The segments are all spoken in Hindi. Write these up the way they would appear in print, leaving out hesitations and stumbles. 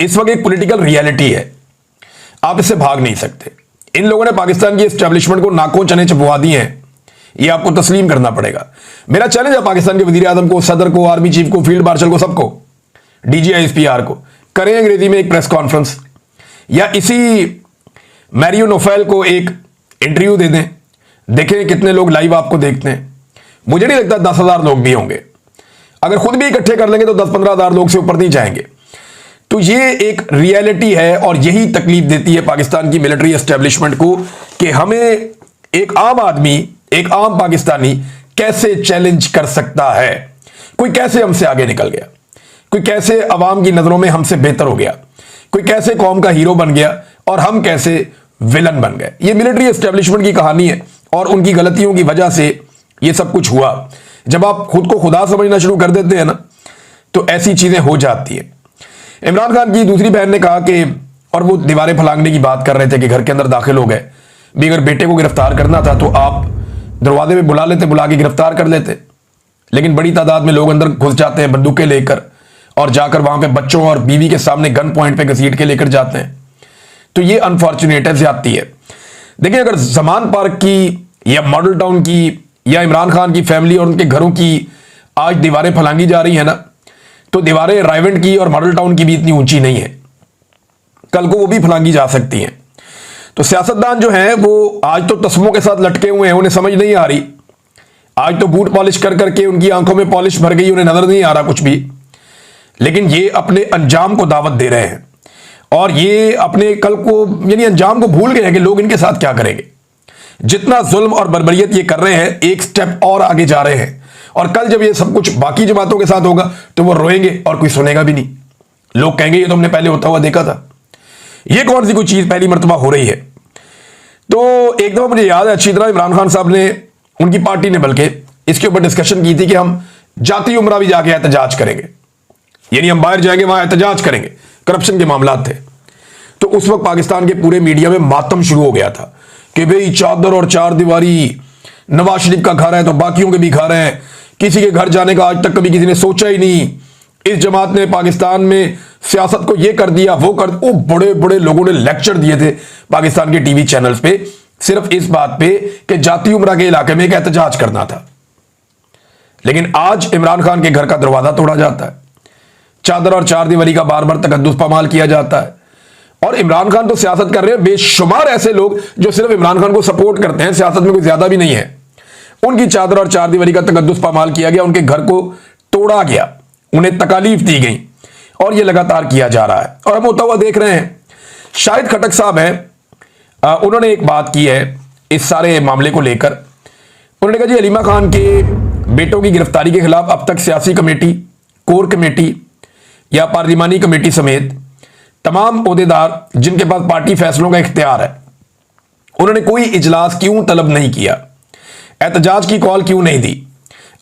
इस वक्त एक पॉलिटिकल रियलिटी है, आप इससे भाग नहीं सकते। इन लोगों ने पाकिस्तान की एस्टेब्लिशमेंट को नाकों चने चबवा दिए हैं, ये आपको तस्लीम करना पड़ेगा। मेरा चैलेंज है पाकिस्तान के वजीर आजम को, सदर को, आर्मी चीफ को, फील्ड मार्शल को, सबको, DGISPR को, करें अंग्रेजी में एक प्रेस कॉन्फ्रेंस या इसी मैरियो नोफेल को एक इंटरव्यू दे दें, देखें कितने लोग लाइव आपको देखते हैं। मुझे नहीं लगता 10,000 लोग भी होंगे, अगर खुद भी इकट्ठे कर लेंगे तो 10-15 हज़ार लोग से ऊपर नहीं जाएंगे। तो ये एक रियलिटी है और यही तकलीफ देती है पाकिस्तान की मिलिट्री एस्टेब्लिशमेंट को कि हमें एक आम आदमी, एक आम पाकिस्तानी कैसे चैलेंज कर सकता है, कोई कैसे हमसे आगे निकल गया, कोई कैसे अवाम की नजरों में हमसे बेहतर हो गया, कोई कैसे कौम का हीरो बन गया और हम कैसे विलन बन गए। ये मिलिट्री एस्टेब्लिशमेंट की कहानी है और उनकी गलतियों की वजह से ये सब कुछ हुआ। जब आप खुद को खुदा समझना शुरू कर देते हैं ना, तो ऐसी चीजें हो जाती है। इमरान खान की दूसरी बहन ने कहा कि, और वो दीवारें फलांगने की बात कर रहे थे कि घर के अंदर दाखिल हो गए भी, अगर बेटे को गिरफ्तार करना था तो आप दरवाजे में बुला लेते, बुला के गिरफ्तार कर लेते। लेकिन बड़ी तादाद में लोग अंदर घुस जाते हैं बंदूकें लेकर और जाकर वहां पे बच्चों और बीवी के सामने गन पॉइंट पे घसीट के लेकर जाते हैं। तो ये अनफॉर्चुनेट है, ज्यादती है। देखिए, अगर जमान पार्क की या मॉडल टाउन की या इमरान खान की फैमिली और उनके घरों की आज दीवारें फलांगी जा रही है ना, तो दीवारें रायवेंट की और मॉडल टाउन की भी इतनी ऊंची नहीं है, कल को वो भी फलांगी जा सकती हैं। तो सियासतदान जो हैं वो आज तो तस्मों के साथ लटके हुए हैं, उन्हें समझ नहीं आ रही। आज तो बूट पॉलिश कर करके उनकी आंखों में पॉलिश भर गई, उन्हें नजर नहीं आ रहा कुछ भी। लेकिन ये अपने अंजाम को दावत दे रहे हैं और ये अपने कल को यानी अंजाम को भूल गए हैं कि लोग इनके साथ क्या करेंगे। जितना जुल्म और बर्बरियत ये कर रहे हैं, एक स्टेप और आगे जा रहे हैं। और कल जब ये सब कुछ बाकी जमातों के साथ होगा तो वो रोएंगे और कोई सुनेगा भी नहीं। लोग कहेंगे ये तो हमने पहले होता हुआ देखा था। ये कौन सी कोई चीज पहली मर्तबा हो रही है। तो एक दफा मुझे याद है अच्छी तरह, इमरान खान साहब ने, उनकी पार्टी ने बल्कि इसके ऊपर डिस्कशन की थी कि हम जाती उम्रा भी जाके एहतजाज करेंगे, यानी हम बाहर जाएंगे वहां एहतजाज करेंगे। करप्शन के मामला थे तो उस वक्त पाकिस्तान के पूरे मीडिया में मातम शुरू हो गया था कि भाई चादर और चार दीवारी, नवाज शरीफ का घर है तो बाकियों के भी घर हैं, किसी के घर जाने का आज तक कभी किसी ने सोचा ही नहीं। इस जमात ने पाकिस्तान में सियासत को ये कर दिया, वो कर, वो बड़े बड़े लोगों ने लेक्चर दिए थे पाकिस्तान के टीवी चैनल्स पे सिर्फ इस बात पे कि जाती उम्रा के इलाके में एक एहतजाज करना था। लेकिन आज इमरान खान के घर का दरवाजा तोड़ा जाता है, चादर और चार दीवारी का बार बार तकद्दुस पामाल किया जाता है। और इमरान खान तो सियासत कर रहे हैं, बेशुमार ऐसे लोग जो सिर्फ इमरान खान को सपोर्ट करते हैं, सियासत में कोई ज्यादा भी नहीं है, उनकी चादर और चार दीवारी का तकद्दुस पामाल किया गया, उनके घर को तोड़ा गया, उन्हें तकालीफ दी गई और यह लगातार किया जा रहा है और हम होता हुआ देख रहे हैं। शाहिद खटक साहब हैं, उन्होंने एक बात की है इस सारे मामले को लेकर। उन्होंने कहा जी हलीमा खान के बेटों की गिरफ्तारी के खिलाफ अब तक सियासी कमेटी, कोर कमेटी या पार्लिमानी कमेटी समेत तमाम ओहदेदार जिनके पास पार्टी फैसलों का इख्तियार है, उन्होंने कोई इजलास क्यों तलब नहीं किया, एहतजाज की कॉल क्यों नहीं दी।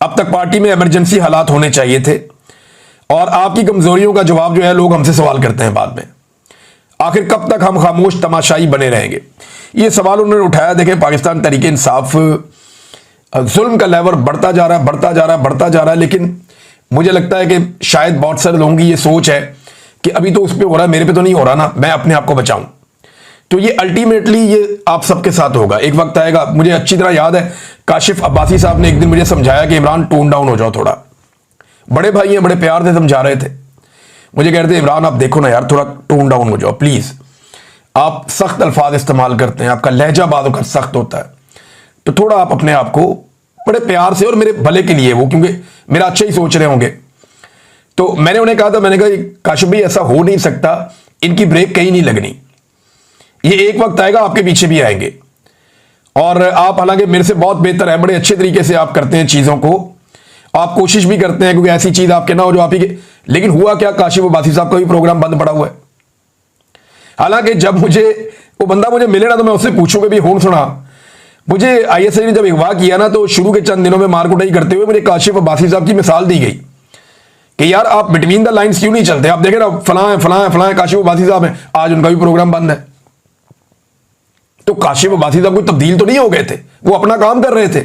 अब तक पार्टी में इमरजेंसी हालात होने चाहिए थे और आपकी कमजोरियों का जवाब जो है लोग हमसे सवाल करते हैं बाद में। आखिर कब तक हम खामोश तमाशाई बने रहेंगे, ये सवाल उन्होंने उठाया। देखें, पाकिस्तान तरीके इंसाफ जुल्म का लेवल बढ़ता जा रहा है, बढ़ता जा रहा है, बढ़ता जा रहा है। लेकिन मुझे लगता है कि शायद बहुत सारे लोगों की ये सोच है कि अभी तो उस पर हो रहा है, मेरे पे तो नहीं हो रहा ना, मैं अपने आप को बचाऊं। तो ये अल्टीमेटली ये आप सबके साथ होगा, एक वक्त आएगा। मुझे अच्छी तरह याद है काशिफ अब्बासी साहब ने एक दिन मुझे समझाया कि इमरान टोन डाउन हो जाओ थोड़ा। बड़े भाई हैं, बड़े प्यार से समझा रहे थे, मुझे कह रहे थे इमरान आप देखो ना यार, थोड़ा टोन डाउन हो जाओ प्लीज, आप सख्त अल्फाज इस्तेमाल करते हैं, आपका लहजा बाद होकर सख्त होता है, तो थोड़ा आप अपने आप को बड़े प्यार से, और मेरे भले के लिए वो, क्योंकि मेरा अच्छा ही सोच रहे होंगे। तो मैंने उन्हें कहा था, मैंने कहा काशिफ भाई ऐसा हो नहीं सकता, इनकी ब्रेक कहीं नहीं लगनी, ये एक वक्त आएगा आपके पीछे भी आएंगे। और आप हालांकि मेरे से बहुत बेहतर है, बड़े अच्छे तरीके से आप करते हैं चीजों को, आप कोशिश भी करते हैं क्योंकि ऐसी चीज आपके ना हो जो आप ही के। लेकिन हुआ क्या, काशिफ अब्बासी साहब का भी प्रोग्राम बंद पड़ा हुआ है। हालांकि जब वो बंदा मुझे मिले ना तो मैं उससे पूछूंगा भी होन सुना, मुझे ISI ने जब अगवा किया ना तो शुरू के चंद दिनों में मार कुटाई करते हुए मुझे काशिफ अब्बासी साहब की मिसाल दी गई कि यार आप बिटवीन द लाइंस क्यों नहीं चलते, आप देखें ना फलां काशिफ अब्बासी साहब हैं, आज उनका भी प्रोग्राम बंद है। तो काशिफ अब्बासी साहब कोई तब्दील तो नहीं हो गए थे, वो अपना काम कर रहे थे।